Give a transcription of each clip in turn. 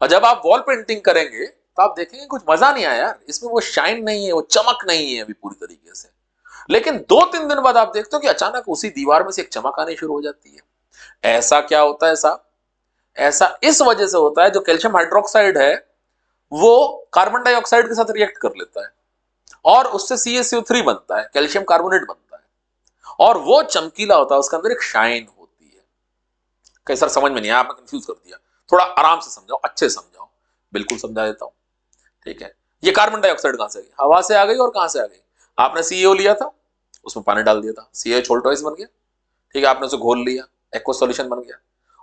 और जब आप वॉल पेंटिंग करेंगे तो आप देखेंगे कुछ मजा नहीं आया यार, इसमें वो शाइन नहीं है, वो चमक नहीं है अभी पूरी तरीके से। लेकिन 2-3 दिन बाद आप देखते हो कि अचानक उसी दीवार में से एक चमक आनी शुरू हो जाती है। ऐसा क्या होता है साहब? ऐसा इस वजह से होता है, जो कैल्शियम हाइड्रोक्साइड है वो कार्बन डाइऑक्साइड के साथ रिएक्ट कर लेता है और उससे CaCO3 बनता है, कैल्शियम कार्बोनेट बनता है, और वो चमकीला होता है, उसके अंदर एक शाइन होती है। कई सर समझ में नहीं आया, आपने कंफ्यूज कर दिया, थोड़ा आराम से समझाओ, अच्छे से समझाओ। बिल्कुल समझा देता हूं। ठीक है, ये कार्बन डाइऑक्साइड कहां से आ गई? हवा से आ गई। और कहां से आ गई? आपने सीएओ लिया था, उसमें पानी डाल दिया था, CaH टॉइस बन गया। ठीक है, आपने उसे घोल लिया, एक्वा सॉल्यूशन बन गया।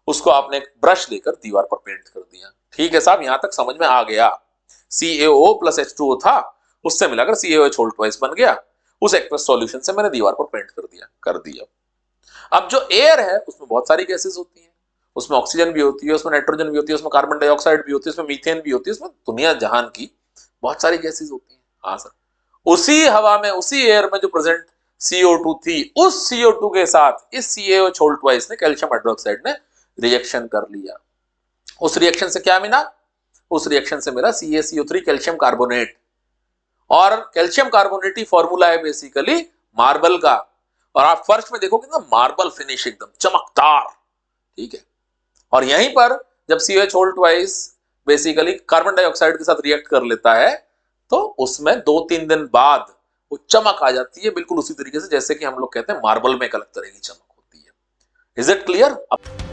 उसको आपने एक ब्रश लेकर दीवार पर पेंट कर दिया। ठीक है साहब, यहां तक समझ में आ गया। CaO प्लस H2O था, उससे मिलाकर CaOH टॉइस बन गया, उस एक्वा सॉल्यूशन से मैंने दीवार पर पेंट कर दिया। अब जो एयर है उसमें बहुत सारी गैसेस होती हैं, उसमें ऑक्सीजन भी होती है, उसमें नाइट्रोजन भी होती है, उसमें कार्बन डाइऑक्साइड भी होती है, उसमें मीथेन भी होती है, उसमें दुनिया जहान की बहुत सारी गैसेस होती हैं। हाँ सर, उसी हवा में, उसी एयर में जो प्रेजेंट CO2 थी, उस CO2 के साथ इस CaO टॉइस ने, कैल्शियम हाइड्रोक्साइड ने रिएक्शन कर लिया। उस रिएक्शन से क्या मिला? उस रिएक्शन से मिला CaCO3 कैल्शियम कार्बोनेट। और कैल्शियम कार्बोनेट ही फॉर्मूला है बेसिकली मार्बल का। और आप फर्श में देखोगे ना, मार्बल फिनिश एकदम चमकदार। ठीक है, और यहीं पर जब CaO टॉइस बेसिकली कार्बन डाइऑक्साइड के साथ रिएक्ट कर लेता है तो उसमें 2-3 दिन बाद वो चमक आ जाती है, बिल्कुल उसी तरीके से जैसे कि हम लोग कहते हैं मार्बल में एक अलग तरह की चमक होती है। Is it clear?